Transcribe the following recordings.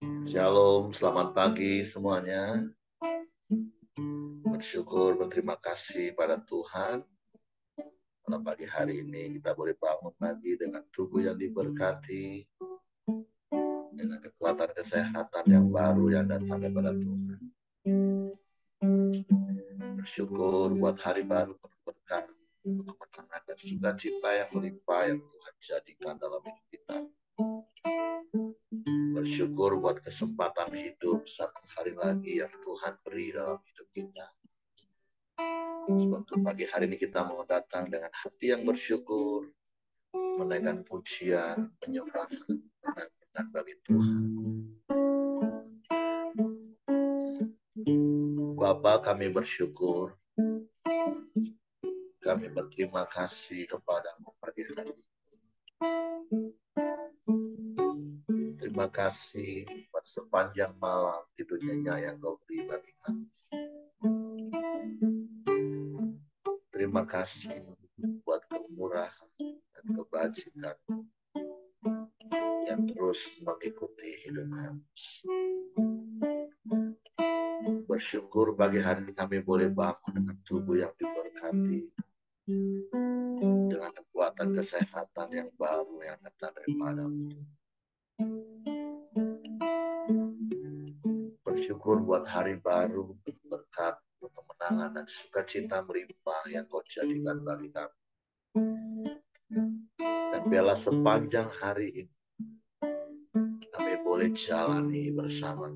Shalom, selamat pagi semuanya. Bersyukur, berterima kasih pada Tuhan. Pada pagi hari ini kita boleh bangun lagi dengan tubuh yang diberkati, dengan kekuatan kesehatan yang baru yang datang daripada Tuhan. Bersyukur buat hari baru penuh berkat, kemenangan dan sukacita yang melimpah yang Tuhan jadikan dalam hidup kita. Bersyukur buat kesempatan hidup satu hari lagi yang Tuhan beri dalam hidup kita. Sebab itu pagi hari ini kita mau datang dengan hati yang bersyukur, menaikkan pujian, penyembahan, penampilan bagi Tuhan. Bapa, kami bersyukur, kami berterima kasih kepadamu pagi hari ini. Terima kasih buat sepanjang malam tidurnya yang kau beri bagi kami. Terima kasih buat kemurahan dan kebajikan yang terus mengikuti hidup kami. Bersyukur pagi hari ini kami boleh bangun dengan tubuh yang diberkati, dengan kekuatan kesehatan yang baru yang datang daripadamu. Bersyukur buat hari baru, berkat, kemenangan dan sukacita melimpah yang kau jadikan bagi kami. Dan biarlah sepanjang hari ini kami boleh jalani bersama.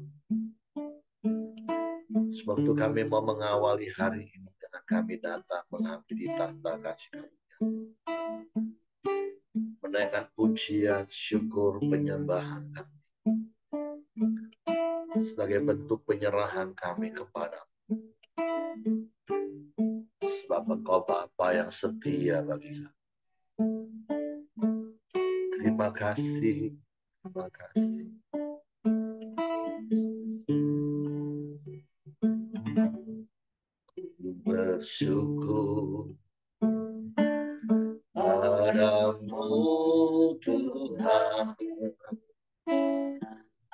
Sebab itu kami mau mengawali hari ini dengan kami datang menghampiri tahta kasih karunia, menaikkan pujian, syukur, penyembahan kami sebagai bentuk penyerahan kami kepadamu. Sebab Engkau Bapa yang setia bagi kami. Terima kasih, terima kasih. Bersyukur padamu Tuhan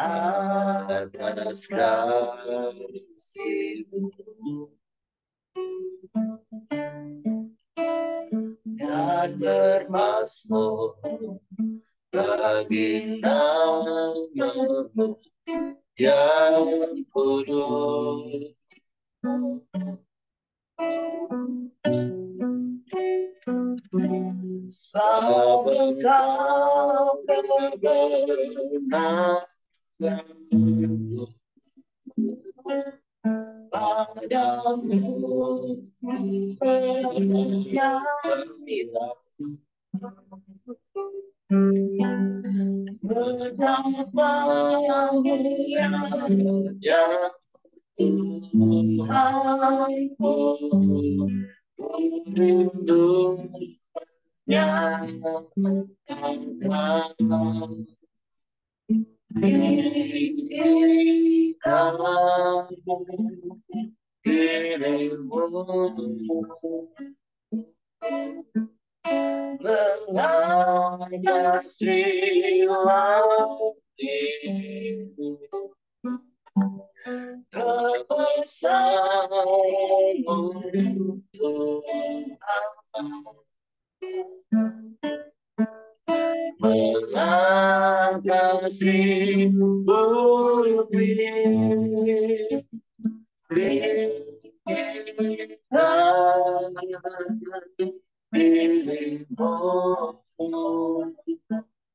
atas kasih-Mu dan bermazmur bagi nama-Mu yang kudus. Sebab Engkau kebenaran padamu percaya, betapa mulianya Tuhanku, ku rindunya Engkau. Dirimu mengasihi kebesaran-Mu Tuhan, mengasihi bumi. Kita dirimu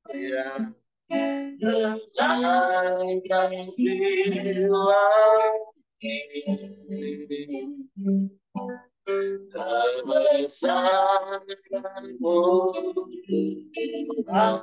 yang mengasihi kebesaran-Mu Tuhan,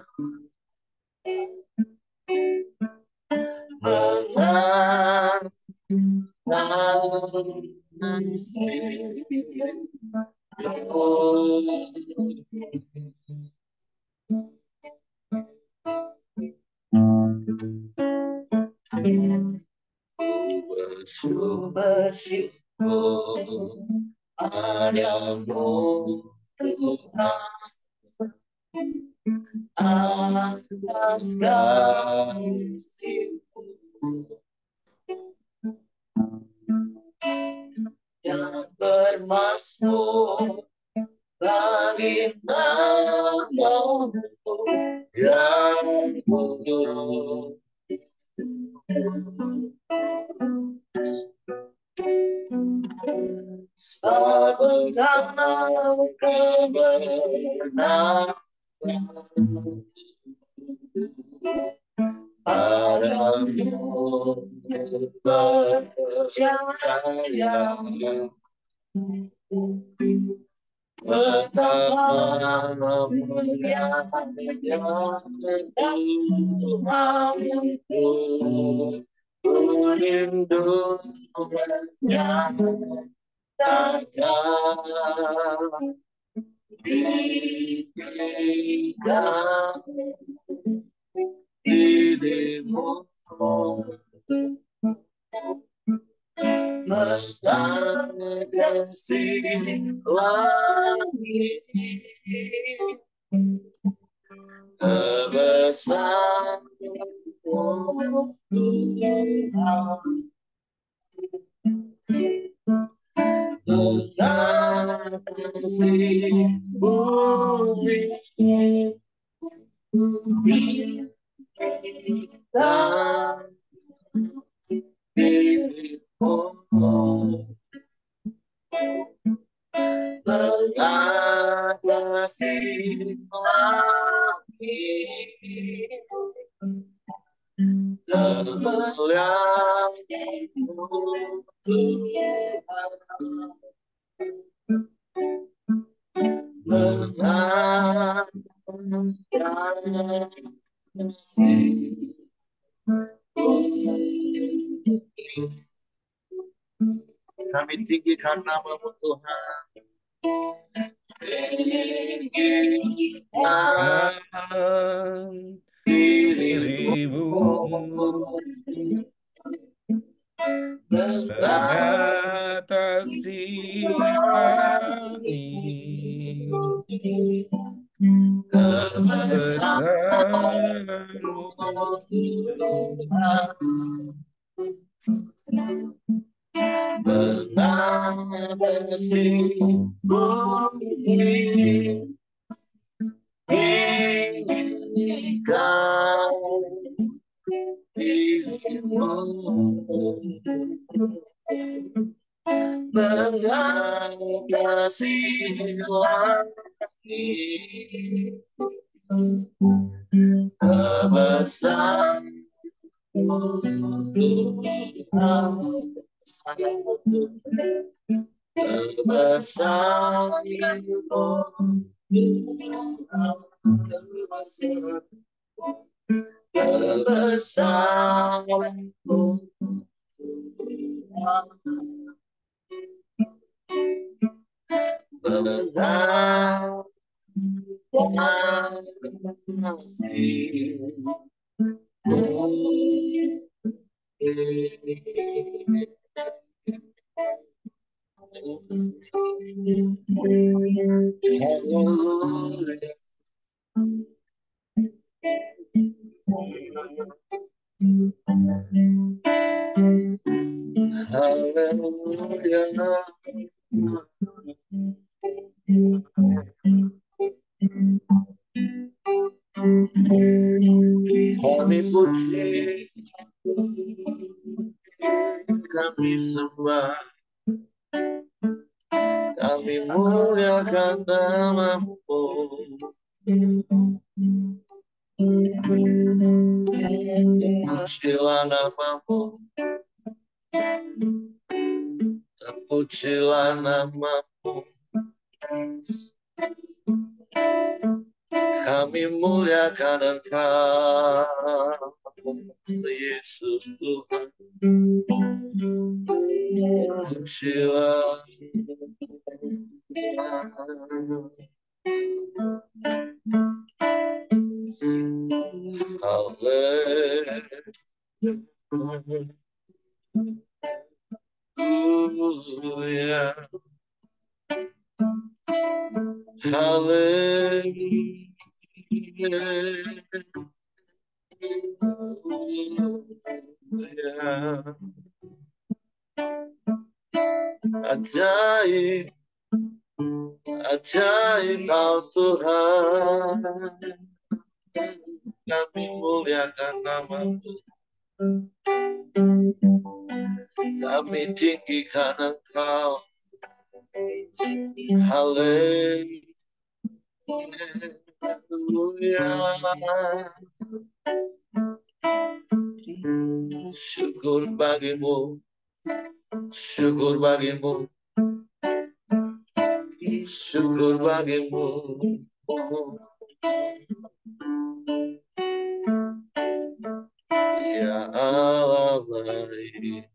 bersyukur padamu Tuhan atas kasih-Mu Mazmur bagi namamu yang kudus. Sebab Engkau kebenaran padamu percaya. Betapa mulianya Tuhanku, ku rindu menyatakan dirikan dirimu kasih langit kebesaranmu Tuhan, kasih bumi kita dirimu kasih langit kemuliaan-Mu Tuhan, mengangkat kasih kami tinggikan nama-Mu Tuhan, tinggikan dirimu mengatasi langit kebesaranmu Tuhan, mengatasi bumi tinggikan dirimu, mengatasi langit kebesaranmu Tuhan, kebesaranmu kebesaranmu kasih Haleluya. Haleluya. Kami puji, kami sembah, kami muliakan nama-Mu. Terpujilah nama-Mu, terpujilah nama-Mu. Kami muliakan Engkau, Yesus Tuhan. Terpujilah Haleluya. Haleluya. Ajaib, ajaib Kau Tuhan. Kami muliakan nama-Mu. Kami tinggikan Engkau. Haleluya. Syukur bagimu, syukur bagimu, syukur bagimu. Ya Allah baik,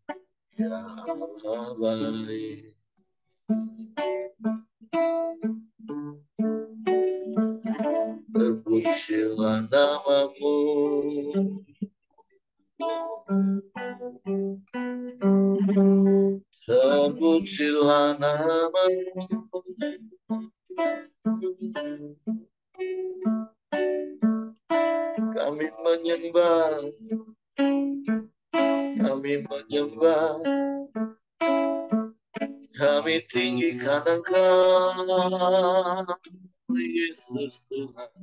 ya Allah baik. Terpujilah nama-Mu. Terpujilah nama-Mu. Kami menyembah, kami menyembah, kami tinggikan Engkau, Yesus Tuhan.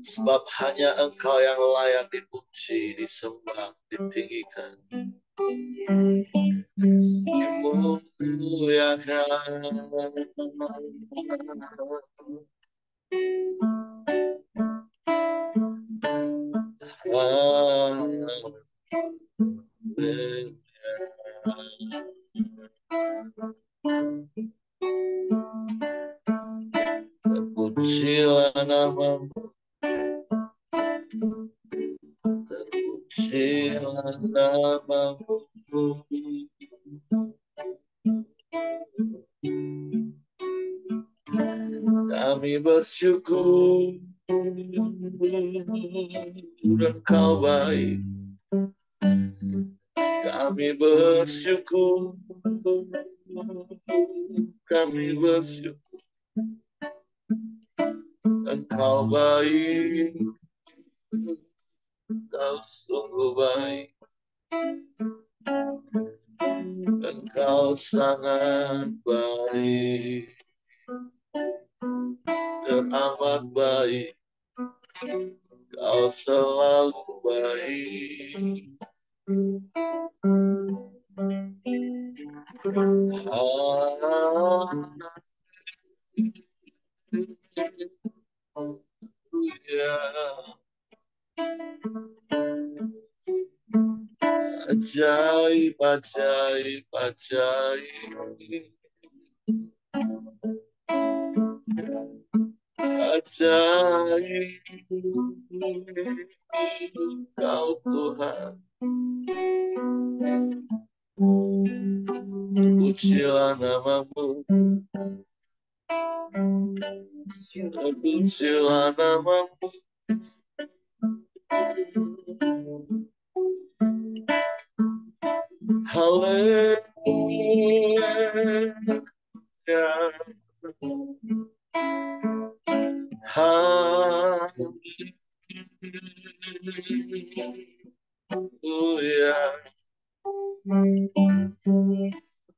Sebab hanya Engkau yang layak dipuji, disembah, ditinggikan, dimuliakan. Terpujilah nama-Mu, terpujilah nama-Mu. Kami bersyukur Engkau baik. Kami bersyukur, kami bersyukur Engkau baik. Engkau sungguh baik. Engkau sangat baik, teramat baik. Kau selalu baik. Haleluya. Ajaib, ajaib, ajaib. Ajaib Kau Tuhan. Pujilah nama-Mu, pujilah nama-Mu. Haleluya. Haleluya.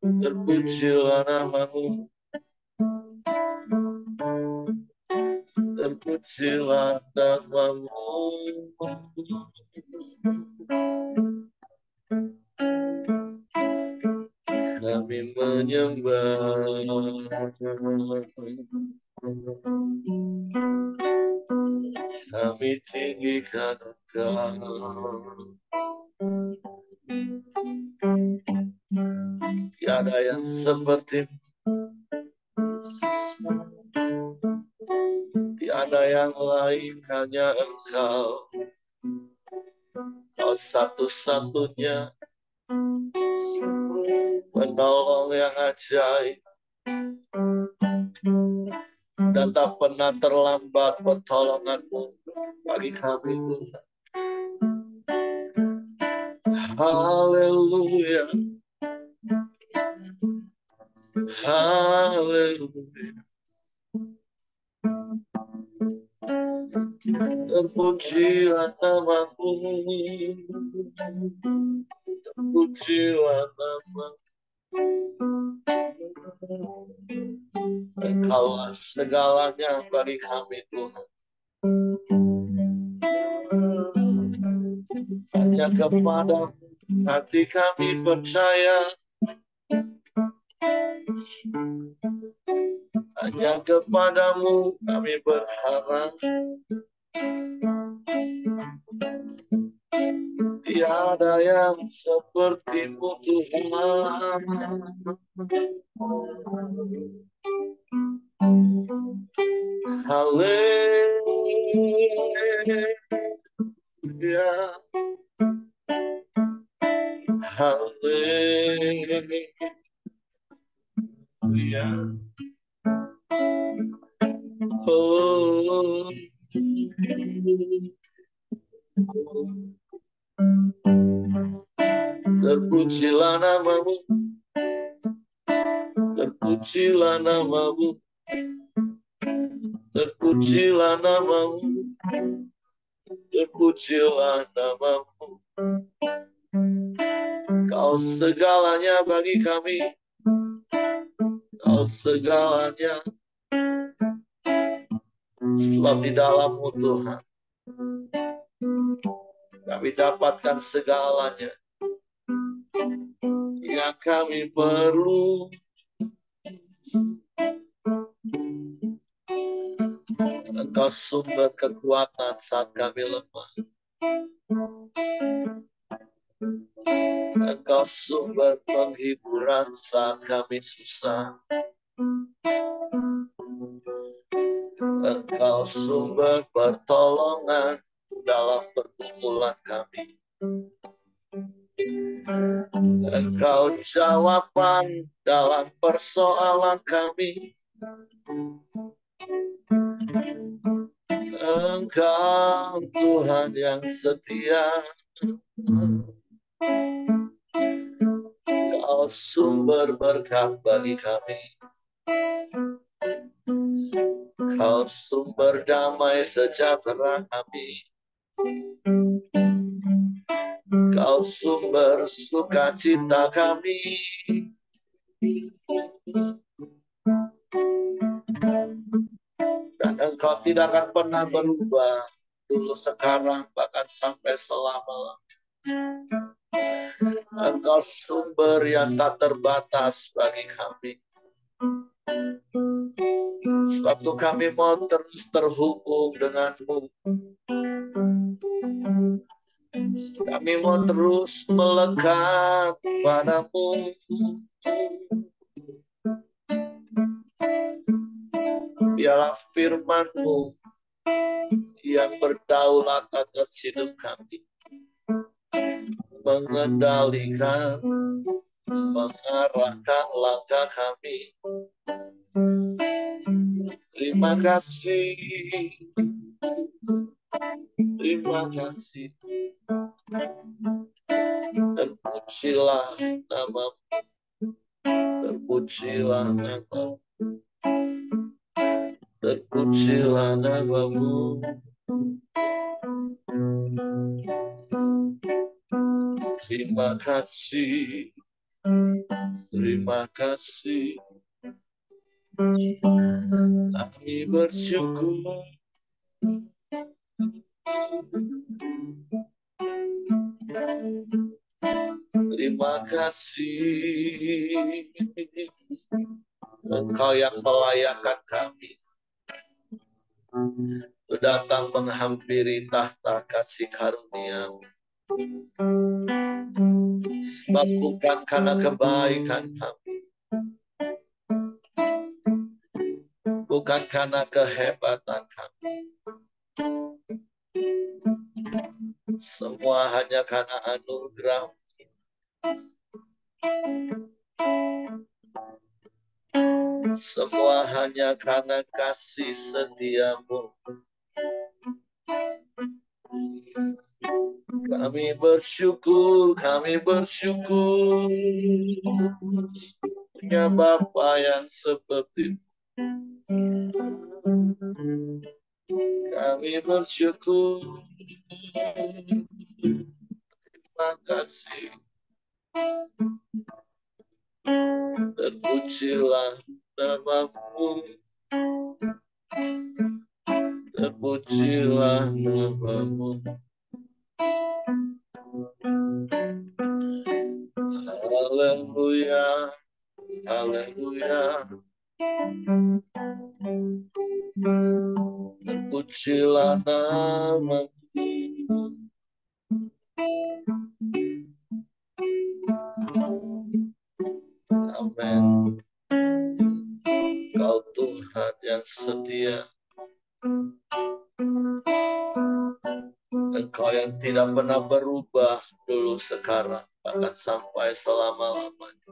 Terpujilah nama-Mu, terpujilah nama-Mu. Kami menyembah, kami tinggikan Engkau. Tiada yang seperti, tiada yang lain, hanya Engkau. Kau satu-satunya penolong yang ajaib, dan tak pernah terlambat pertolongan-Mu bagi kami, Tuhan. Haleluya. Haleluya. Terpujilah namamu, terpujilah namamu. Engkaulah segalanya bagi kami, Tuhan. Hanya kepadamu hati kami percaya, hanya kepadamu kami berharap. Tiada yang sepertimu, Tuhan. Haleluya, haleluya. Oh, terpujilah namamu, terpujilah namamu, terpujilah namamu, terpujilah namamu. Kau segalanya bagi kami, kau segalanya. Sebab di dalam-Mu, Tuhan, kami dapatkan segalanya yang kami perlu. Engkau sumber kekuatan saat kami lemah. Engkau sumber penghiburan saat kami susah. Engkau sumber pertolongan dalam pergumulan kami. Engkau jawaban dalam persoalan kami. Engkau Tuhan yang setia. Engkau sumber berkat bagi kami. Engkau sumber damai sejahtera kami. Engkau sumber sukacita kami. Dan Engkau tidak akan pernah berubah, dulu, sekarang, bahkan sampai selama-lamanya. Engkau sumber yang tak terbatas bagi kami. Sebab itu kami mau terus terhubung dengan-Mu. Kami mau terus melekat padamu. Biarlah firman-Mu yang berdaulat atas hidup kami, mengendalikan, mengarahkan langkah kami. Terima kasih. Terima kasih. Terpujilah namamu. Terpujilah namamu. Terpujilah namamu. Terima kasih. Terima kasih. Kami bersyukur. Terima kasih. Engkau yang melayakkan kami datang menghampiri tahta kasih karunia-Mu. Sebab bukan karena kebaikan kami, bukan karena kehebatan kami, semua hanya karena anugerah. Semua hanya karena kasih setia-Mu. Kami bersyukur, kami bersyukur punya Bapa yang seperti-Mu. Kami bersyukur. Terima kasih. Terpujilah namamu. Terpujilah namamu. Haleluya. Haleluya. Terpujilah namamu. Amin. Kau Tuhan yang setia. Engkau yang tidak pernah berubah dulu, sekarang, bahkan sampai selama-lamanya.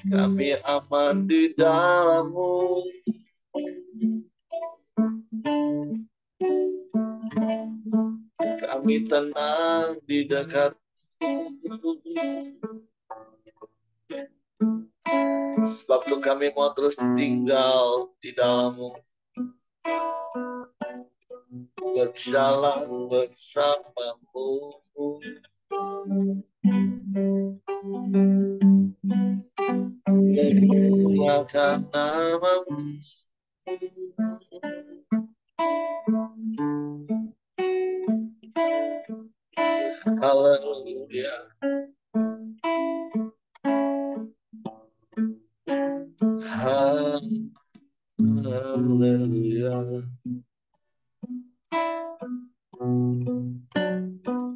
Kami aman di dalam-Mu. Kami tenang di dekat-Mu. Sebab itu kami mau terus tinggal di dalam-Mu. Berjalan bersama-Mu. Memuliakan nama-Mu. Haleluya. Haleluya.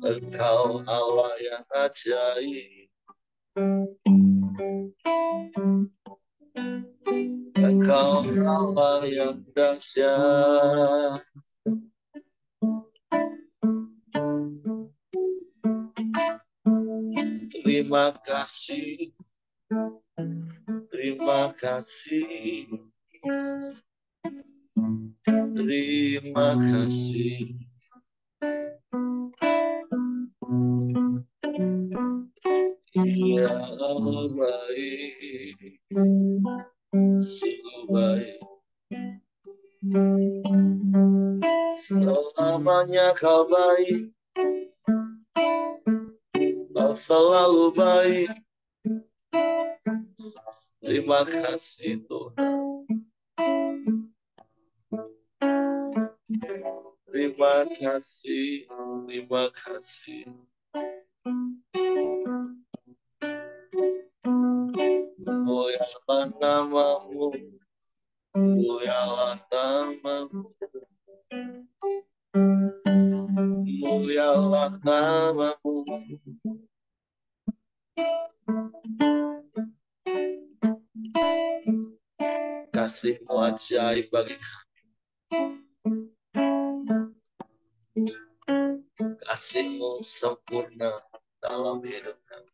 Engkau Allah yang ajaib. Engkau Allah yang dahsyat. Terima kasih. Terima kasih. Terima kasih. Ya baik. Sungguh baik. Selamanya kau baik. Kau selalu baik. Terima kasih Tuhan. Terima kasih. Terima kasih. Mulialah nama-Mu. Mulialah nama-Mu. Mulialah nama-Mu. Kasih-Mu ajaib bagi kami. Kasih-Mu sempurna dalam hidup kami.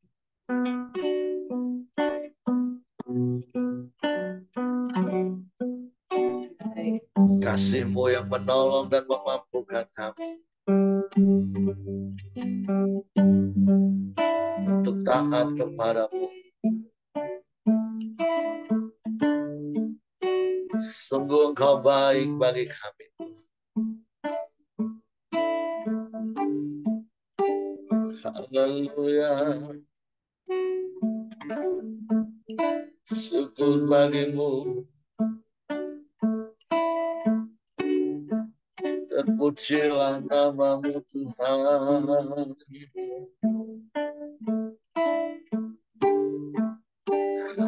Kasih-Mu yang menolong dan memampukan kami untuk taat kepada-Mu. Sungguh Engkau baik bagi kami. Haleluya. Syukur bagi-Mu. Terpujilah nama-Mu Tuhan.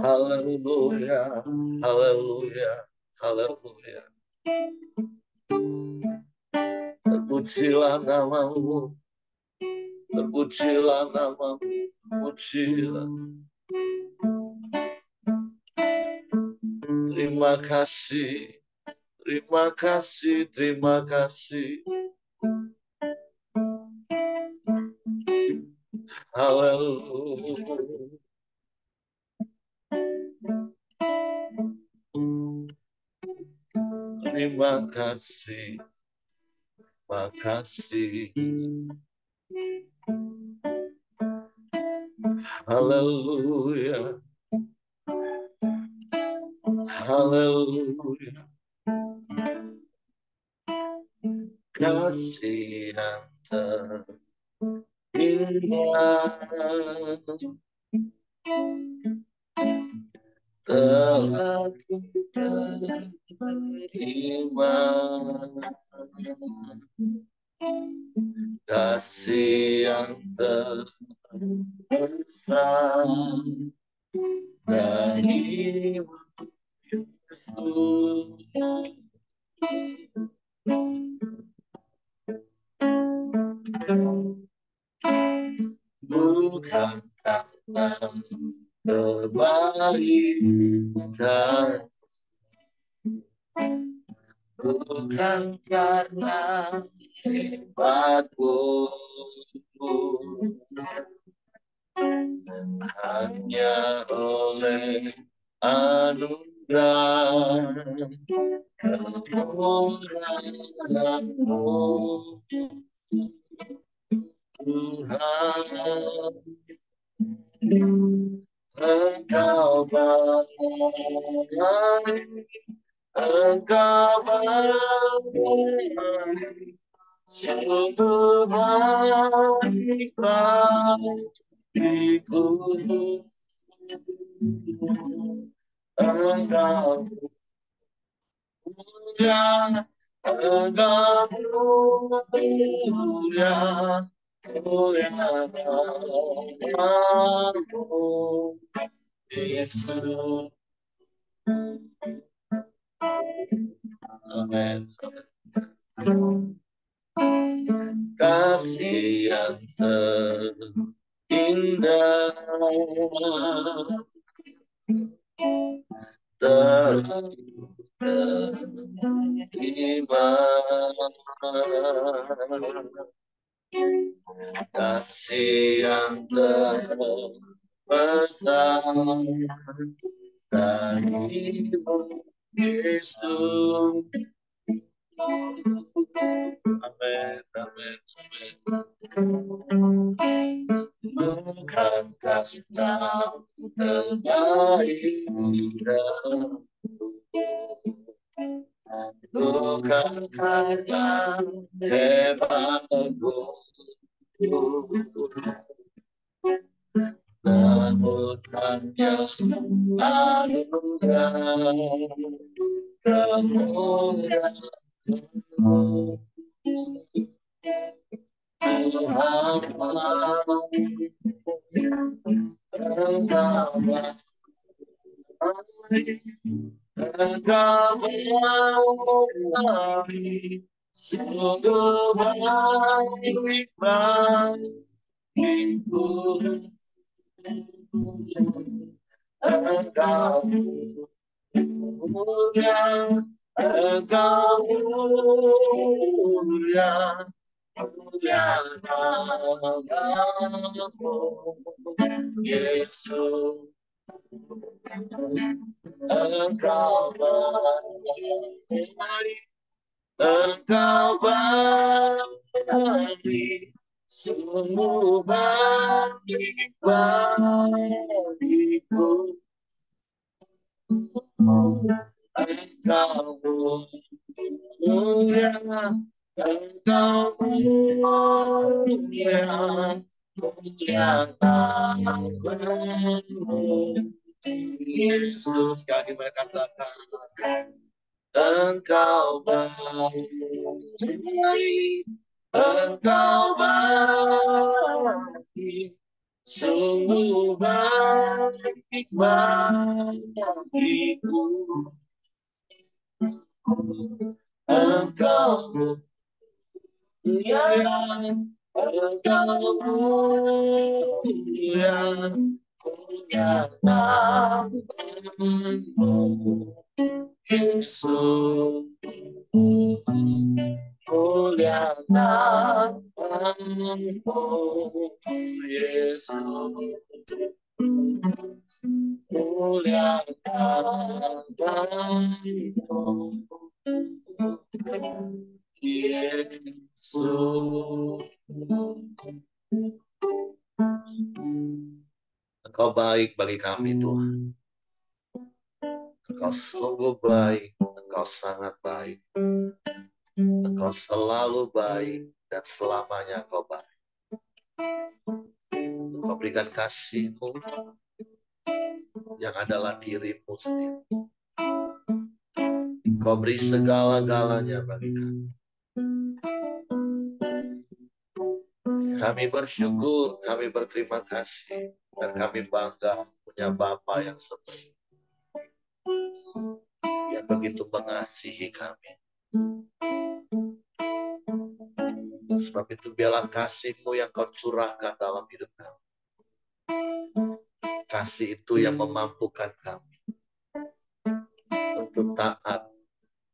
Haleluya. Haleluya. Haleluya. Terpujilah nama-Mu. Terpujilah nama-Mu. Terpujilah. Terima kasih. Terima kasih. Terima kasih. Haleluya. Terima kasih. Terima kasih. Haleluya. Haleluya. kasih yang terindah telah ku terima, kasih yang terbesar dari Yesus. Bukan karena kebaikan, bukan karena hebatku, hanya oleh anugerah kemurahan-Mu, Tuhan. Engkau baik, Engkau baik, sungguh baik bagiku. Engkau mulia, Engkau mulia, mulia namamu, Yesus. Amin. Kasih yang terindah terima, kasih yang terbesar dari-Mu, Yesus. Amin, amin, amin. Bukan karena kebaikan, bukan karena hebatku, namun hanya anugerah kemurahan-Mu, Tuhan. Engkau baik, Engkau baik, sungguh baik bagiku. Engkau mulia, Engkau mulia, mulia namamu, Yesus. Engkau baik, Engkau baik, sungguh baik bagiku. Engkau mulia, Engkau mulia, mulia namamu, Yesus. Kali berkatakan, Engkau baik, Engkau baik, sungguh baik bagiku. Engkau mulia, Engkau mulia, mulia namamu, Yesus. Mulia namamu, Yesus. Mulia namamu, Yesus. Engkau baik bagi kami, Tuhan. Engkau sungguh baik, Engkau sangat baik. Kau selalu baik dan selamanya kau baik. Kau berikan kasih-Mu yang adalah diri-Mu sendiri. Kau beri segala-galanya bagi kami. Kami bersyukur, kami berterima kasih, dan kami bangga punya Bapa yang setia, yang begitu mengasihi kami. Sebab itu biarlah kasih-Mu yang Kau curahkan dalam hidup kami. Kasih itu yang memampukan kami untuk taat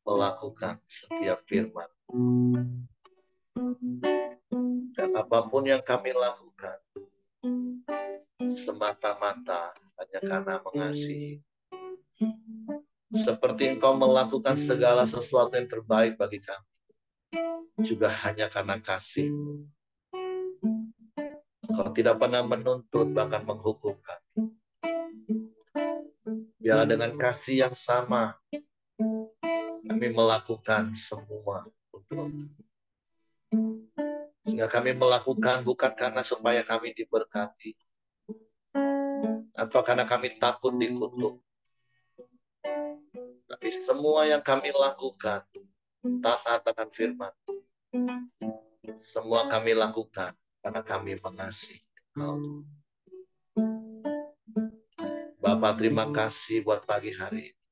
melakukan setiap firman. Dan apapun yang kami lakukan, semata-mata hanya karena mengasihi. Seperti Engkau melakukan segala sesuatu yang terbaik bagi kami, juga hanya karena kasih. Engkau tidak pernah menuntut, bahkan menghukum kami. Biarlah dengan kasih yang sama, kami melakukan semua untuk Engkau. Sehingga kami melakukan bukan karena supaya kami diberkati, atau karena kami takut dikutuk. Tapi semua yang kami lakukan, taat akan firman. Semua kami lakukan karena kami mengasihi Engkau. Bapak, terima kasih buat pagi hari ini.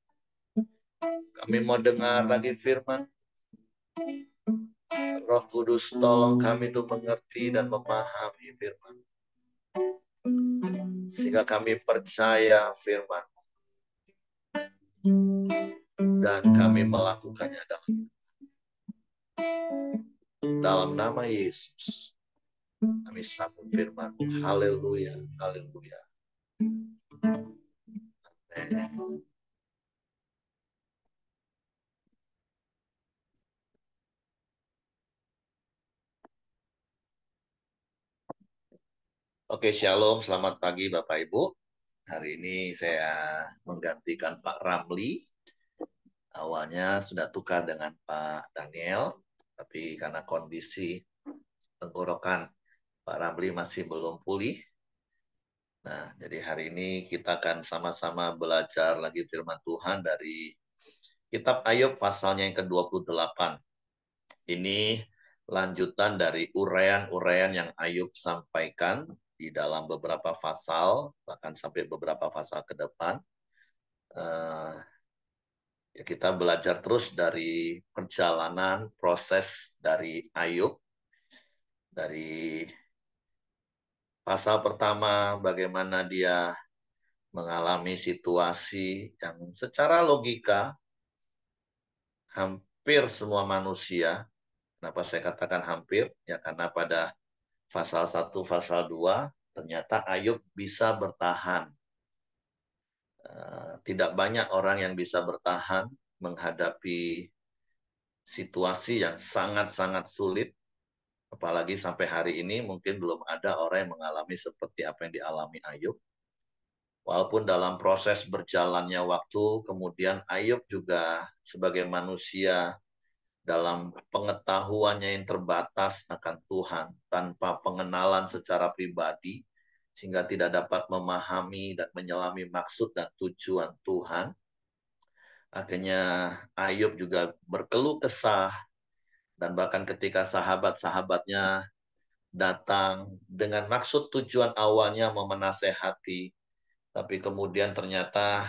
Kami mau dengar lagi firman. Roh Kudus, tolong kami untuk mengerti dan memahami firman. Sehingga kami percaya firman. Dan kami melakukannya dalam nama Yesus. Kami sambut firman. Haleluya, haleluya. Amen. Oke, shalom, selamat pagi Bapak Ibu. Hari ini saya menggantikan Pak Ramli. Awalnya sudah tukar dengan Pak Daniel, tapi karena kondisi tenggorokan Pak Ramli masih belum pulih. Nah, jadi hari ini kita akan sama-sama belajar lagi firman Tuhan dari Kitab Ayub pasalnya yang ke-28. Ini lanjutan dari uraian-uraian yang Ayub sampaikan di dalam beberapa pasal, bahkan sampai beberapa pasal ke depan. Ya, kita belajar terus dari perjalanan proses dari Ayub. Dari pasal pertama, bagaimana dia mengalami situasi yang secara logika hampir semua manusia. Kenapa saya katakan hampir? Ya karena pada pasal 1, pasal 2, ternyata Ayub bisa bertahan. Tidak banyak orang yang bisa bertahan menghadapi situasi yang sangat-sangat sulit. Apalagi sampai hari ini mungkin belum ada orang yang mengalami seperti apa yang dialami Ayub. Walaupun dalam proses berjalannya waktu, kemudian Ayub juga sebagai manusia dalam pengetahuannya yang terbatas akan Tuhan, tanpa pengenalan secara pribadi, sehingga tidak dapat memahami dan menyelami maksud dan tujuan Tuhan. Akhirnya Ayub juga berkeluh kesah, dan bahkan ketika sahabat-sahabatnya datang dengan maksud tujuan awalnya mau menasehati, tapi kemudian ternyata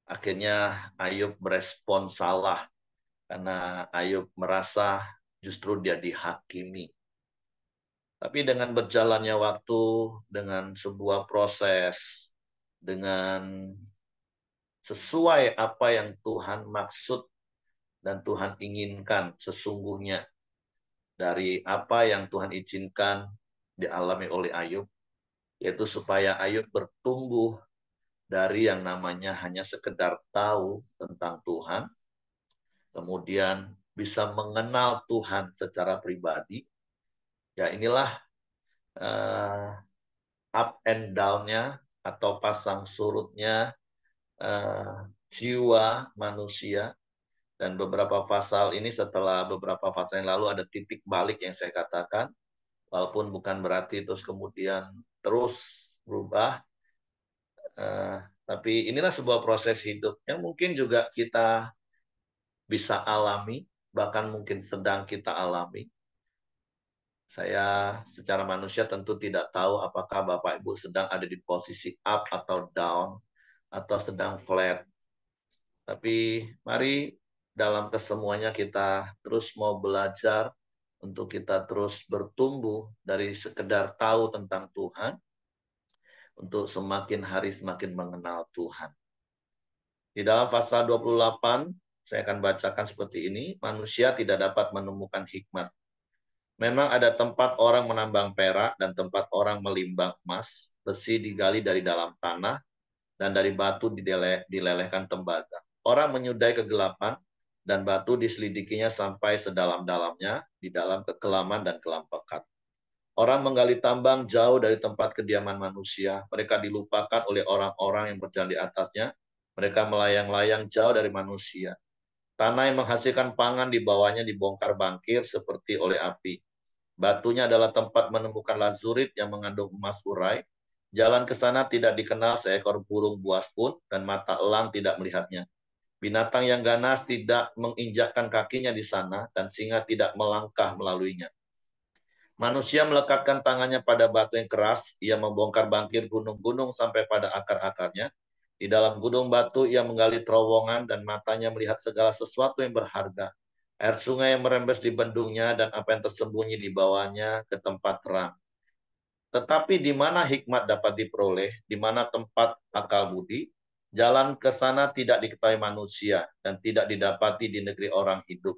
akhirnya Ayub merespon salah, karena Ayub merasa justru dia dihakimi. Tapi dengan berjalannya waktu, dengan sebuah proses, dengan sesuai apa yang Tuhan maksud dan Tuhan inginkan sesungguhnya dari apa yang Tuhan izinkan dialami oleh Ayub, yaitu supaya Ayub bertumbuh dari yang namanya hanya sekedar tahu tentang Tuhan, kemudian bisa mengenal Tuhan secara pribadi. Ya inilah up and down-nya atau pasang surutnya jiwa manusia Dan beberapa pasal ini setelah beberapa pasal yang lalu ada titik balik yang saya katakan, walaupun bukan berarti terus kemudian terus berubah, tapi inilah sebuah proses hidup yang mungkin juga kita bisa alami, bahkan mungkin sedang kita alami. Saya secara manusia tentu tidak tahu apakah Bapak Ibu sedang ada di posisi up atau down, atau sedang flat. Tapi mari dalam kesemuanya kita terus mau belajar untuk kita terus bertumbuh dari sekedar tahu tentang Tuhan, untuk semakin hari semakin mengenal Tuhan. Di dalam pasal 28, saya akan bacakan seperti ini, manusia tidak dapat menemukan hikmat. Memang ada tempat orang menambang perak dan tempat orang melimbang emas, besi digali dari dalam tanah, dan dari batu dilelehkan tembaga. Orang menyudai kegelapan, dan batu diselidikinya sampai sedalam-dalamnya, di dalam kekelaman dan kelam pekat. Orang menggali tambang jauh dari tempat kediaman manusia, mereka dilupakan oleh orang-orang yang berjalan di atasnya, mereka melayang-layang jauh dari manusia. Tanah yang menghasilkan pangan di bawahnya dibongkar bangkir seperti oleh api. Batunya adalah tempat menemukan lazurit yang mengandung emas urai. Jalan ke sana tidak dikenal seekor burung buas pun, dan mata elang tidak melihatnya. Binatang yang ganas tidak menginjakkan kakinya di sana, dan singa tidak melangkah melaluinya. Manusia melekatkan tangannya pada batu yang keras, ia membongkar bangkir gunung-gunung sampai pada akar-akarnya. Di dalam gunung batu ia menggali terowongan dan matanya melihat segala sesuatu yang berharga. Air sungai yang merembes di bendungnya dan apa yang tersembunyi di bawahnya ke tempat terang. Tetapi di mana hikmat dapat diperoleh, di mana tempat akal budi, jalan ke sana tidak diketahui manusia dan tidak didapati di negeri orang hidup.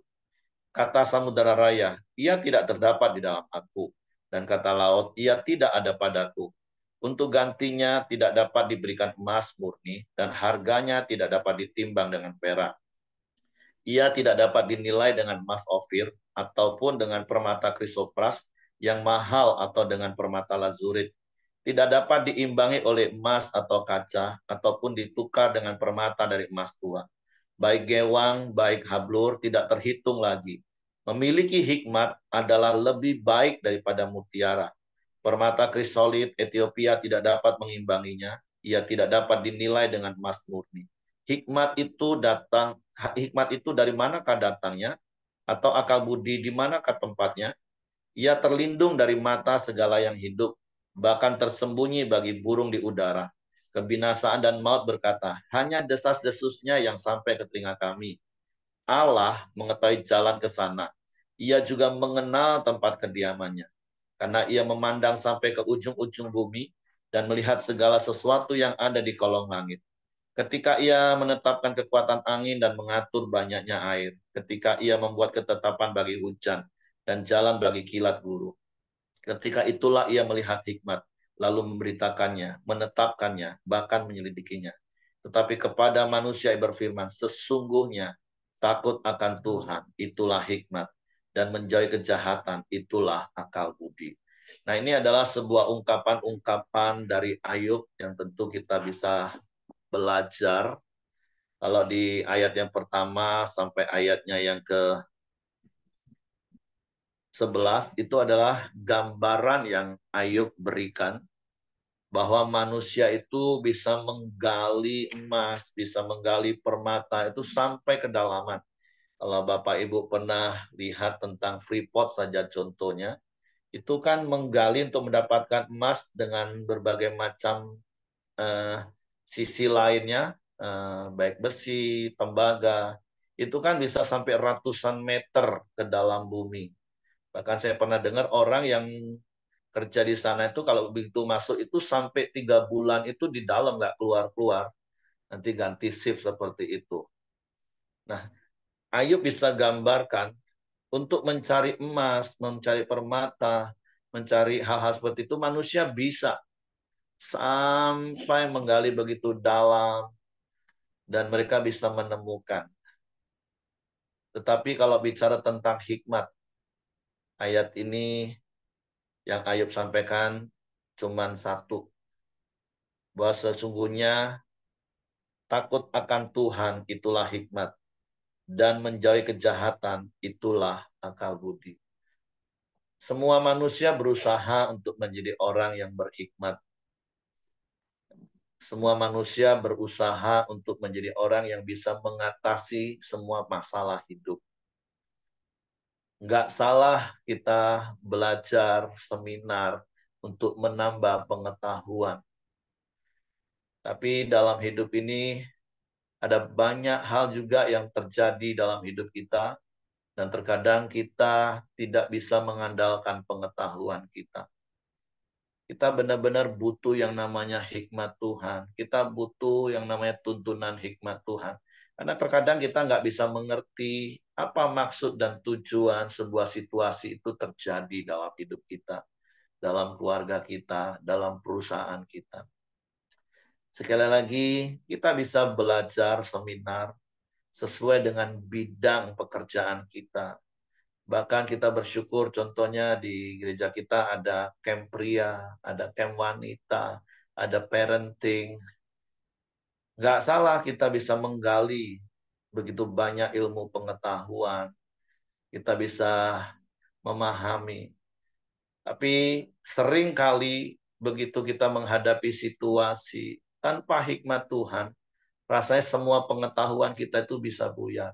Kata samudera raya, ia tidak terdapat di dalam aku. Dan kata laut, ia tidak ada padaku. Untuk gantinya tidak dapat diberikan emas murni, dan harganya tidak dapat ditimbang dengan perak. Ia tidak dapat dinilai dengan emas ofir, ataupun dengan permata krisopras yang mahal, atau dengan permata lazurit. Tidak dapat diimbangi oleh emas atau kaca, ataupun ditukar dengan permata dari emas tua. Baik gewang, baik hablur tidak terhitung lagi. Memiliki hikmat adalah lebih baik daripada mutiara. Permata krisolit Ethiopia tidak dapat mengimbanginya. Ia tidak dapat dinilai dengan emas murni. Hikmat itu dari manakah datangnya? Atau akal budi di manakah tempatnya? Ia terlindung dari mata segala yang hidup, bahkan tersembunyi bagi burung di udara. Kebinasaan dan maut berkata, hanya desas-desusnya yang sampai ke telinga kami. Allah mengetahui jalan ke sana. Ia juga mengenal tempat kediamannya. Karena ia memandang sampai ke ujung-ujung bumi dan melihat segala sesuatu yang ada di kolong langit. Ketika ia menetapkan kekuatan angin dan mengatur banyaknya air. Ketika ia membuat ketetapan bagi hujan dan jalan bagi kilat guru. Ketika itulah ia melihat hikmat, lalu memberitakannya, menetapkannya, bahkan menyelidikinya. Tetapi kepada manusia yang berfirman, sesungguhnya takut akan Tuhan, itulah hikmat. Dan menjauhi kejahatan, itulah akal budi. Nah, ini adalah sebuah ungkapan-ungkapan dari Ayub yang tentu kita bisa belajar. Kalau di ayat yang pertama sampai ayatnya yang ke-11 itu adalah gambaran yang Ayub berikan bahwa manusia itu bisa menggali emas, bisa menggali permata itu sampai kedalaman. Kalau Bapak Ibu pernah lihat tentang Freeport saja contohnya, itu kan menggali untuk mendapatkan emas dengan berbagai macam eh, sisi lainnya, baik besi, tembaga, itu kan bisa sampai ratusan meter ke dalam bumi. Bahkan saya pernah dengar orang yang kerja di sana itu kalau begitu masuk itu sampai 3 bulan itu di dalam nggak keluar-keluar. Nanti ganti shift seperti itu. Nah, Ayub bisa gambarkan untuk mencari emas, mencari permata, mencari hal-hal seperti itu manusia bisa sampai menggali begitu dalam dan mereka bisa menemukan. Tetapi kalau bicara tentang hikmat, ayat ini yang Ayub sampaikan cuma satu, bahwa sesungguhnya takut akan Tuhan itulah hikmat. dan menjauhi kejahatan, itulah akal budi. Semua manusia berusaha untuk menjadi orang yang berhikmat. Semua manusia berusaha untuk menjadi orang yang bisa mengatasi semua masalah hidup. Nggak salah kita belajar seminar untuk menambah pengetahuan. Tapi dalam hidup ini ada banyak hal juga yang terjadi dalam hidup kita, dan terkadang kita tidak bisa mengandalkan pengetahuan kita. Kita benar-benar butuh yang namanya hikmat Tuhan. Kita butuh yang namanya tuntunan hikmat Tuhan. Karena terkadang kita nggak bisa mengerti apa maksud dan tujuan sebuah situasi itu terjadi dalam hidup kita, dalam keluarga kita, dalam perusahaan kita. Sekali lagi, kita bisa belajar seminar sesuai dengan bidang pekerjaan kita. Bahkan kita bersyukur contohnya di gereja kita ada camp pria, ada camp wanita, ada parenting. Nggak salah kita bisa menggali begitu banyak ilmu pengetahuan. Kita bisa memahami. Tapi sering kali begitu kita menghadapi situasi tanpa hikmat Tuhan, rasanya semua pengetahuan kita itu bisa buyar.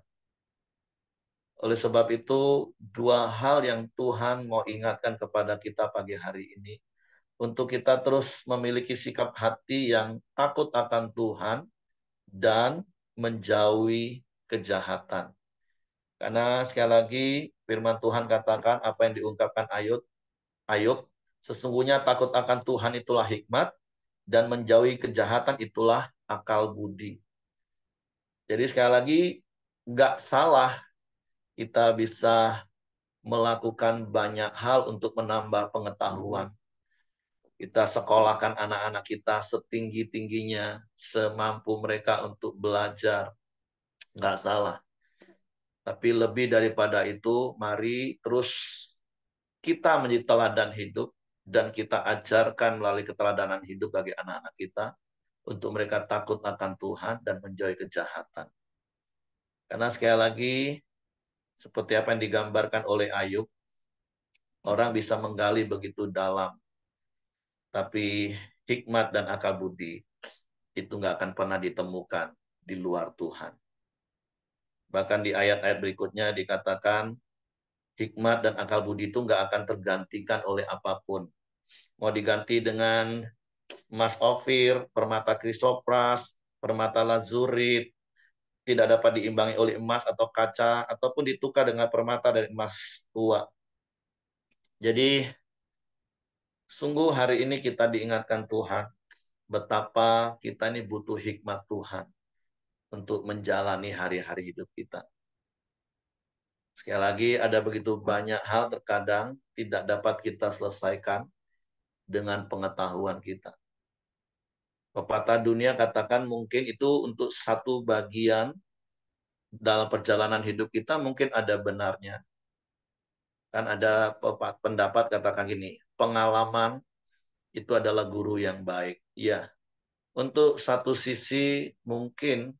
Oleh sebab itu, dua hal yang Tuhan mau ingatkan kepada kita pagi hari ini, untuk kita terus memiliki sikap hati yang takut akan Tuhan dan menjauhi kejahatan. Karena sekali lagi, firman Tuhan katakan apa yang diungkapkan Ayub, sesungguhnya takut akan Tuhan itulah hikmat, dan menjauhi kejahatan itulah akal budi. Jadi sekali lagi, nggak salah kita bisa melakukan banyak hal untuk menambah pengetahuan. Kita sekolahkan anak-anak kita setinggi-tingginya, semampu mereka untuk belajar. Nggak salah. Tapi lebih daripada itu, mari terus kita menjadi teladan hidup, dan kita ajarkan melalui keteladanan hidup bagi anak-anak kita, untuk mereka takut akan Tuhan dan menjauhi kejahatan. Karena sekali lagi, seperti apa yang digambarkan oleh Ayub, orang bisa menggali begitu dalam, tapi hikmat dan akal budi itu nggak akan pernah ditemukan di luar Tuhan. Bahkan di ayat-ayat berikutnya dikatakan, hikmat dan akal budi itu nggak akan tergantikan oleh apapun. Mau diganti dengan emas ofir, permata krisopras, permata lazurit, tidak dapat diimbangi oleh emas atau kaca, ataupun ditukar dengan permata dari emas tua. Jadi, sungguh hari ini kita diingatkan Tuhan, betapa kita ini butuh hikmat Tuhan untuk menjalani hari-hari hidup kita. Sekali lagi, ada begitu banyak hal terkadang tidak dapat kita selesaikan dengan pengetahuan kita. Pepatah dunia katakan mungkin itu untuk satu bagian dalam perjalanan hidup kita mungkin ada benarnya. Kan ada pendapat katakan gini, pengalaman itu adalah guru yang baik. Ya, untuk satu sisi mungkin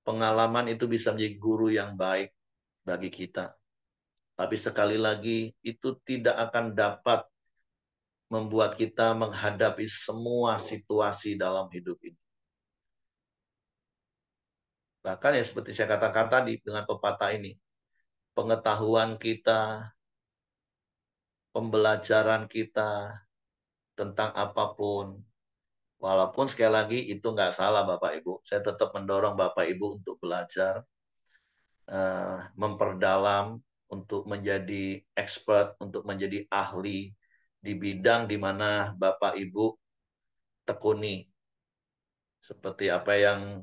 pengalaman itu bisa menjadi guru yang baik bagi kita. Tapi sekali lagi, itu tidak akan dapat membuat kita menghadapi semua situasi dalam hidup ini. Bahkan ya seperti saya katakan tadi dengan pepatah ini, pengetahuan kita, pembelajaran kita tentang apapun, walaupun sekali lagi itu nggak salah Bapak Ibu, saya tetap mendorong Bapak Ibu untuk belajar, memperdalam, untuk menjadi expert, untuk menjadi ahli di bidang di mana Bapak Ibu tekuni. Seperti apa yang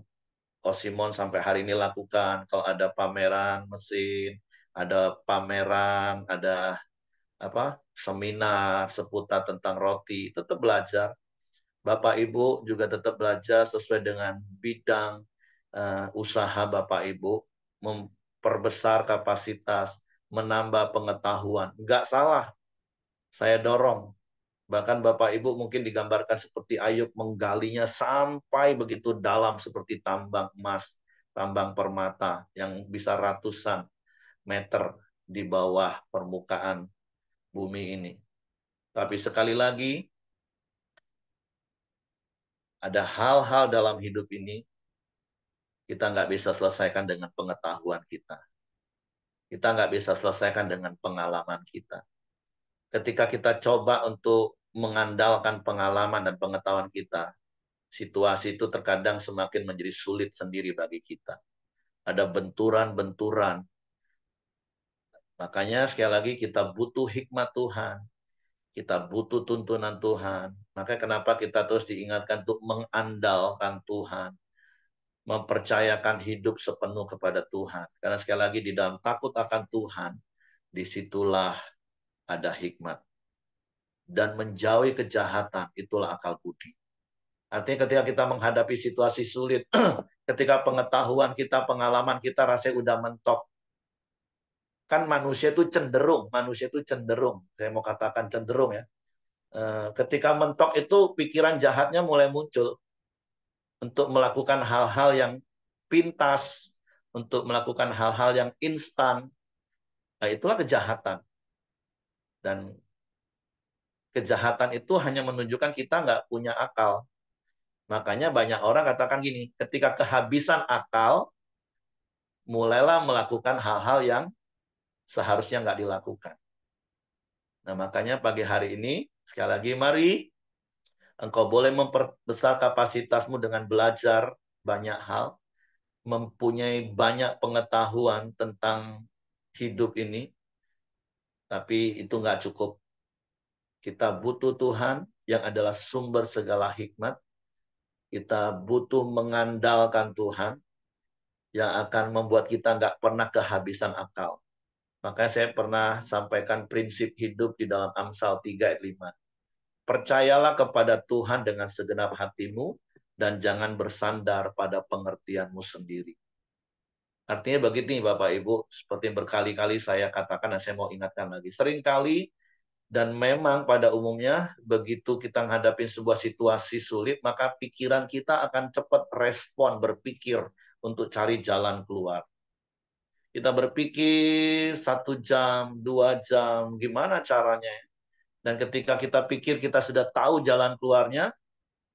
Simon sampai hari ini lakukan. Kalau ada pameran mesin, ada pameran, ada seminar seputar tentang roti, tetap belajar. Bapak Ibu juga tetap belajar sesuai dengan bidang usaha Bapak Ibu, memperbesar kapasitas, menambah pengetahuan. Enggak salah, saya dorong. Bahkan Bapak Ibu mungkin digambarkan seperti Ayub menggalinya sampai begitu dalam seperti tambang emas. tambang permata yang bisa ratusan meter di bawah permukaan bumi ini. Tapi sekali lagi, ada hal-hal dalam hidup ini kita nggak bisa selesaikan dengan pengetahuan kita. Kita nggak bisa selesaikan dengan pengalaman kita. Ketika kita coba untuk mengandalkan pengalaman dan pengetahuan kita, situasi itu terkadang semakin menjadi sulit sendiri bagi kita. Ada benturan-benturan. Makanya sekali lagi kita butuh hikmat Tuhan. Kita butuh tuntunan Tuhan. Makanya kenapa kita terus diingatkan untuk mengandalkan Tuhan. Mempercayakan hidup sepenuh kepada Tuhan. Karena sekali lagi di dalam takut akan Tuhan, disitulah ada hikmat. Dan menjauhi kejahatan, itulah akal budi. Artinya ketika kita menghadapi situasi sulit, ketika pengetahuan kita, pengalaman kita rasanya udah mentok. Kan manusia itu cenderung, saya mau katakan cenderung ya. Ketika mentok itu pikiran jahatnya mulai muncul untuk melakukan hal-hal yang pintas, untuk melakukan hal-hal yang instan. Nah, itulah kejahatan. Dan kejahatan itu hanya menunjukkan kita nggak punya akal. Makanya banyak orang katakan gini, ketika kehabisan akal, mulailah melakukan hal-hal yang seharusnya nggak dilakukan. Nah, makanya pagi hari ini, sekali lagi, mari engkau boleh memperbesar kapasitasmu dengan belajar banyak hal, mempunyai banyak pengetahuan tentang hidup ini, tapi itu nggak cukup. Kita butuh Tuhan yang adalah sumber segala hikmat. Kita butuh mengandalkan Tuhan yang akan membuat kita nggak pernah kehabisan akal. Makanya saya pernah sampaikan prinsip hidup di dalam Amsal 3 ayat 5. Percayalah kepada Tuhan dengan segenap hatimu dan jangan bersandar pada pengertianmu sendiri. Artinya begini Bapak Ibu, seperti yang berkali-kali saya katakan dan saya mau ingatkan lagi. Seringkali dan memang pada umumnya begitu kita menghadapi sebuah situasi sulit, maka pikiran kita akan cepat respon, berpikir untuk cari jalan keluar. Kita berpikir 1 jam, 2 jam, gimana caranya. Dan ketika kita pikir kita sudah tahu jalan keluarnya,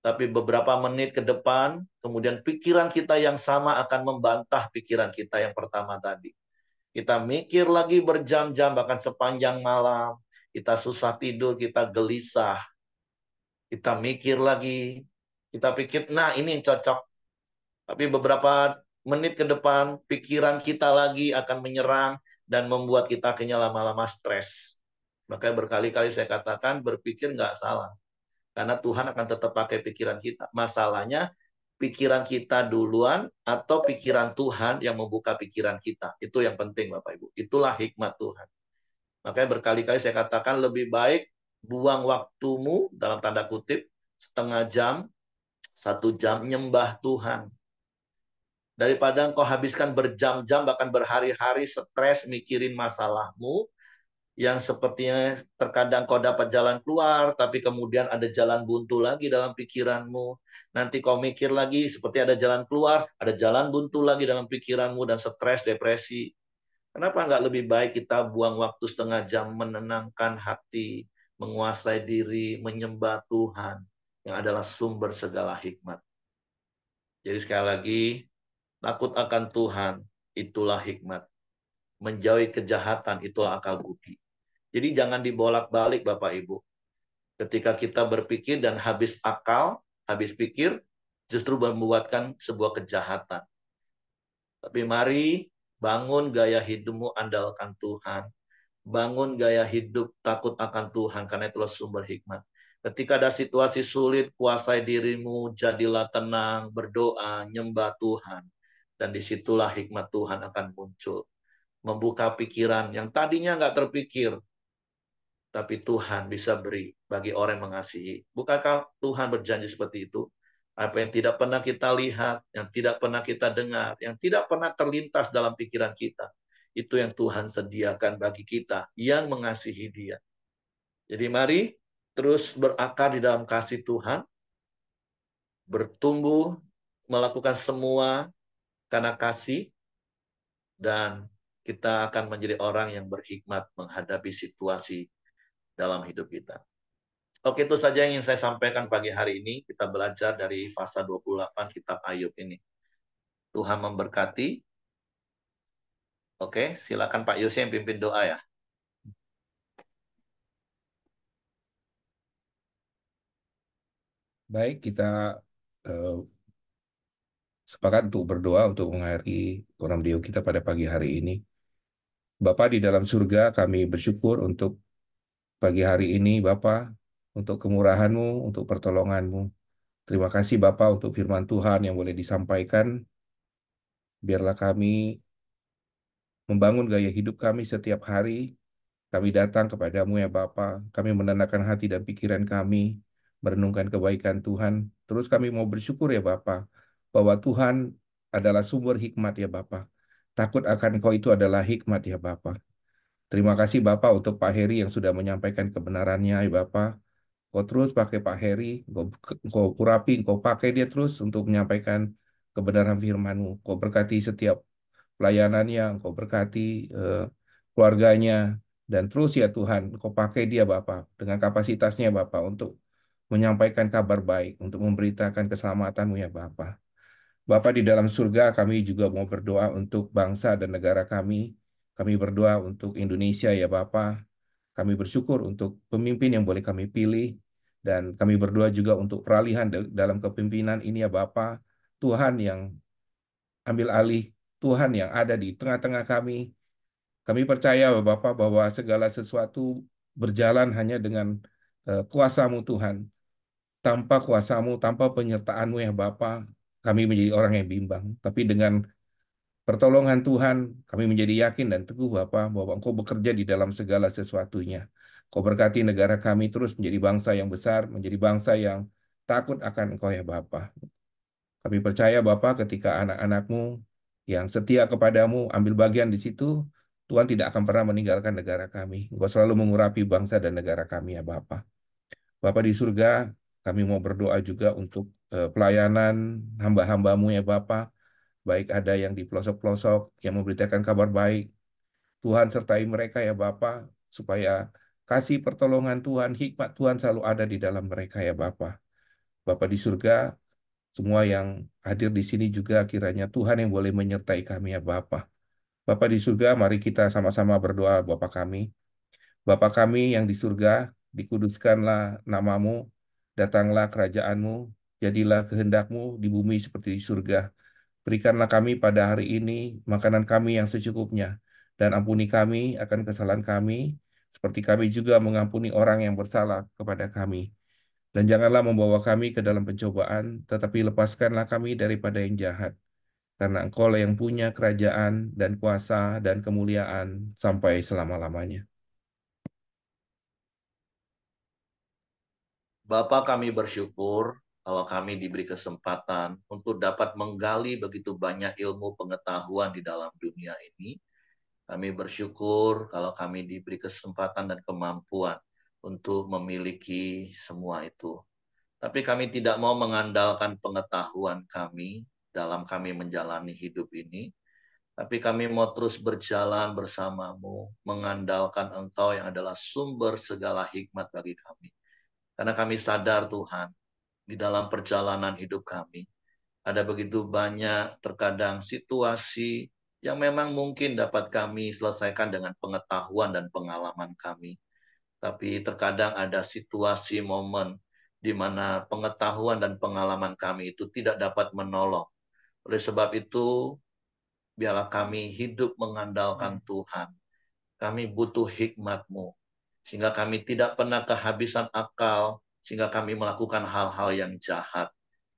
tapi beberapa menit ke depan, kemudian pikiran kita yang sama akan membantah pikiran kita yang pertama tadi. Kita mikir lagi berjam-jam, bahkan sepanjang malam. Kita susah tidur, kita gelisah. Kita mikir lagi. Kita pikir, nah ini yang cocok. Tapi beberapa menit ke depan, pikiran kita lagi akan menyerang dan membuat kita akhirnya lama-lama stres. Makanya berkali-kali saya katakan, berpikir nggak salah. Karena Tuhan akan tetap pakai pikiran kita. Masalahnya, pikiran kita duluan atau pikiran Tuhan yang membuka pikiran kita. Itu yang penting Bapak Ibu. Itulah hikmat Tuhan. Makanya berkali-kali saya katakan lebih baik buang waktumu dalam tanda kutip setengah jam, 1 jam nyembah Tuhan. Daripada engkau habiskan berjam-jam bahkan berhari-hari stres mikirin masalahmu yang sepertinya terkadang kau dapat jalan keluar, tapi kemudian ada jalan buntu lagi dalam pikiranmu. Nanti kau mikir lagi, seperti ada jalan keluar, ada jalan buntu lagi dalam pikiranmu, dan stres, depresi. Kenapa nggak lebih baik kita buang waktu setengah jam menenangkan hati, menguasai diri, menyembah Tuhan, yang adalah sumber segala hikmat. Jadi sekali lagi, takut akan Tuhan, itulah hikmat. Menjauhi kejahatan, itulah akal budi. Jadi jangan dibolak-balik Bapak Ibu. Ketika kita berpikir dan habis akal, habis pikir, justru membuatkan sebuah kejahatan. Tapi mari bangun gaya hidupmu andalkan Tuhan. Bangun gaya hidup takut akan Tuhan, karena itulah sumber hikmat. Ketika ada situasi sulit, kuasai dirimu, jadilah tenang, berdoa, nyembah Tuhan. Dan disitulah hikmat Tuhan akan muncul. Membuka pikiran yang tadinya nggak terpikir, tapi Tuhan bisa beri bagi orang yang mengasihi. Bukankah Tuhan berjanji seperti itu? Apa yang tidak pernah kita lihat, yang tidak pernah kita dengar, yang tidak pernah terlintas dalam pikiran kita, itu yang Tuhan sediakan bagi kita yang mengasihi Dia. Jadi mari terus berakar di dalam kasih Tuhan, bertumbuh, melakukan semua karena kasih, dan kita akan menjadi orang yang berhikmat menghadapi situasi dalam hidup kita. Oke, itu saja yang ingin saya sampaikan pagi hari ini. Kita belajar dari pasal 28 kitab Ayub ini. Tuhan memberkati. Oke, silakan Pak Yose yang pimpin doa ya. Baik, kita eh, sepakat untuk berdoa untuk mengakhiri program video kita pada pagi hari ini. Bapa di dalam surga, kami bersyukur untuk pagi hari ini, Bapa, untuk kemurahan-Mu, untuk pertolongan-Mu. Terima kasih Bapa untuk firman Tuhan yang boleh disampaikan. Biarlah kami membangun gaya hidup kami setiap hari. Kami datang kepadamu ya Bapa. Kami menenangkan hati dan pikiran kami, merenungkan kebaikan Tuhan. Terus kami mau bersyukur ya Bapa, bahwa Tuhan adalah sumber hikmat ya Bapa. Takut akan Engkau itu adalah hikmat ya Bapa. Terima kasih Bapa untuk Pak Heri yang sudah menyampaikan kebenarannya ya Bapa. Kau terus pakai Pak Heri, kau urapi, kau pakai dia terus untuk menyampaikan kebenaran firman-Mu. Kau berkati setiap pelayanannya, kau berkati eh, keluarganya, dan terus ya Tuhan, kau pakai dia Bapak dengan kapasitasnya Bapak untuk menyampaikan kabar baik, untuk memberitakan keselamatan-Mu ya Bapak. Bapak di dalam surga, kami juga mau berdoa untuk bangsa dan negara kami. Kami berdoa untuk Indonesia ya Bapak. Kami bersyukur untuk pemimpin yang boleh kami pilih, dan kami berdoa juga untuk peralihan dalam kepemimpinan ini ya Bapak. Tuhan yang ambil alih, Tuhan yang ada di tengah-tengah kami. Kami percaya Bapak bahwa segala sesuatu berjalan hanya dengan kuasa-Mu Tuhan. Tanpa kuasa-Mu, tanpa penyertaan-Mu ya Bapa, kami menjadi orang yang bimbang. Tapi dengan pertolongan Tuhan, kami menjadi yakin dan teguh Bapa bahwa Engkau bekerja di dalam segala sesuatunya. Kau berkati negara kami terus menjadi bangsa yang besar, menjadi bangsa yang takut akan Engkau ya Bapa. Kami percaya Bapa ketika anak-anak-Mu yang setia kepadamu ambil bagian di situ, Tuhan tidak akan pernah meninggalkan negara kami. Engkau selalu mengurapi bangsa dan negara kami ya Bapa. Bapa di surga, kami mau berdoa juga untuk pelayanan hamba-hambamu ya Bapa. Baik ada yang di pelosok-pelosok yang memberitakan kabar baik. Tuhan sertai mereka ya Bapa, supaya kasih pertolongan Tuhan, hikmat Tuhan selalu ada di dalam mereka ya Bapa. Bapa di surga, semua yang hadir di sini juga kiranya Tuhan yang boleh menyertai kami ya Bapa. Bapa di surga, mari kita sama-sama berdoa Bapa kami. Bapa kami yang di surga, dikuduskanlah namamu, datanglah kerajaanmu, jadilah kehendakmu di bumi seperti di surga. Berikanlah kami pada hari ini makanan kami yang secukupnya, dan ampuni kami akan kesalahan kami, seperti kami juga mengampuni orang yang bersalah kepada kami. Dan janganlah membawa kami ke dalam pencobaan, tetapi lepaskanlah kami daripada yang jahat. Karena Engkau lah yang punya kerajaan dan kuasa dan kemuliaan sampai selama-lamanya. Bapak, kami bersyukur kalau kami diberi kesempatan untuk dapat menggali begitu banyak ilmu pengetahuan di dalam dunia ini. Kami bersyukur kalau kami diberi kesempatan dan kemampuan untuk memiliki semua itu. Tapi kami tidak mau mengandalkan pengetahuan kami dalam kami menjalani hidup ini. Tapi kami mau terus berjalan bersamamu, mengandalkan Engkau yang adalah sumber segala hikmat bagi kami. Karena kami sadar Tuhan, di dalam perjalanan hidup kami, ada begitu banyak terkadang situasi yang memang mungkin dapat kami selesaikan dengan pengetahuan dan pengalaman kami. Tapi terkadang ada situasi momen di mana pengetahuan dan pengalaman kami itu tidak dapat menolong. Oleh sebab itu, biarlah kami hidup mengandalkan Tuhan. Kami butuh hikmat-Mu, sehingga kami tidak pernah kehabisan akal, sehingga kami melakukan hal-hal yang jahat.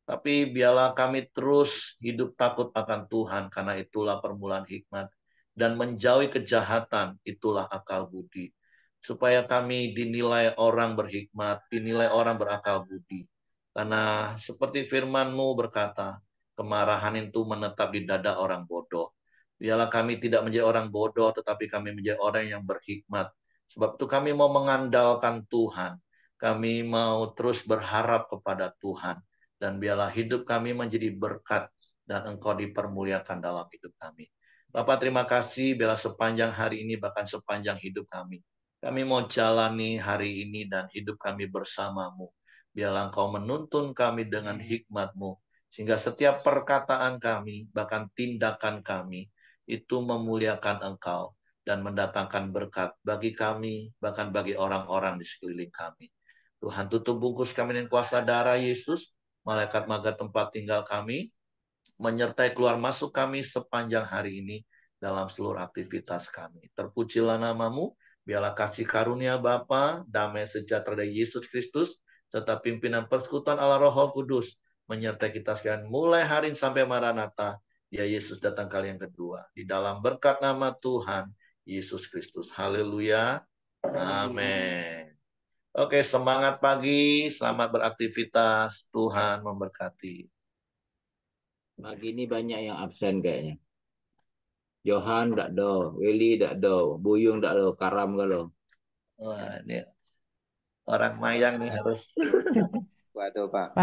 Tapi biarlah kami terus hidup takut akan Tuhan, karena itulah permulaan hikmat. Dan menjauhi kejahatan, itulah akal budi. Supaya kami dinilai orang berhikmat, dinilai orang berakal budi. Karena seperti firman-Mu berkata, kemarahan itu menetap di dada orang bodoh. Biarlah kami tidak menjadi orang bodoh, tetapi kami menjadi orang yang berhikmat. Sebab itu kami mau mengandalkan Tuhan. Kami mau terus berharap kepada Tuhan. Dan biarlah hidup kami menjadi berkat dan Engkau dipermuliakan dalam hidup kami. Bapak terima kasih bila sepanjang hari ini bahkan sepanjang hidup kami. Kami mau jalani hari ini dan hidup kami bersamamu. Biarlah Engkau menuntun kami dengan hikmat-Mu. Sehingga setiap perkataan kami, bahkan tindakan kami, itu memuliakan Engkau dan mendatangkan berkat bagi kami, bahkan bagi orang-orang di sekeliling kami. Tuhan tutup bungkus kami dengan kuasa darah Yesus, malaikat maga tempat tinggal kami, menyertai keluar masuk kami sepanjang hari ini dalam seluruh aktivitas kami. Terpujilah namamu, biarlah kasih karunia Bapa, damai sejahtera dari Yesus Kristus, serta pimpinan persekutuan Allah Roh Kudus, menyertai kita sekalian mulai hari ini sampai Maranatha, ya Yesus datang kali yang kedua. Di dalam berkat nama Tuhan, Yesus Kristus. Haleluya. Amin. Oke, semangat pagi, selamat beraktivitas. Tuhan memberkati. Pagi ini banyak yang absen kayaknya. Johan tak ada, Willy tak ada, Buyung tak ada, Karam kalau. Wah, ini orang Mayang nih harus. Waduh Pak. Pak.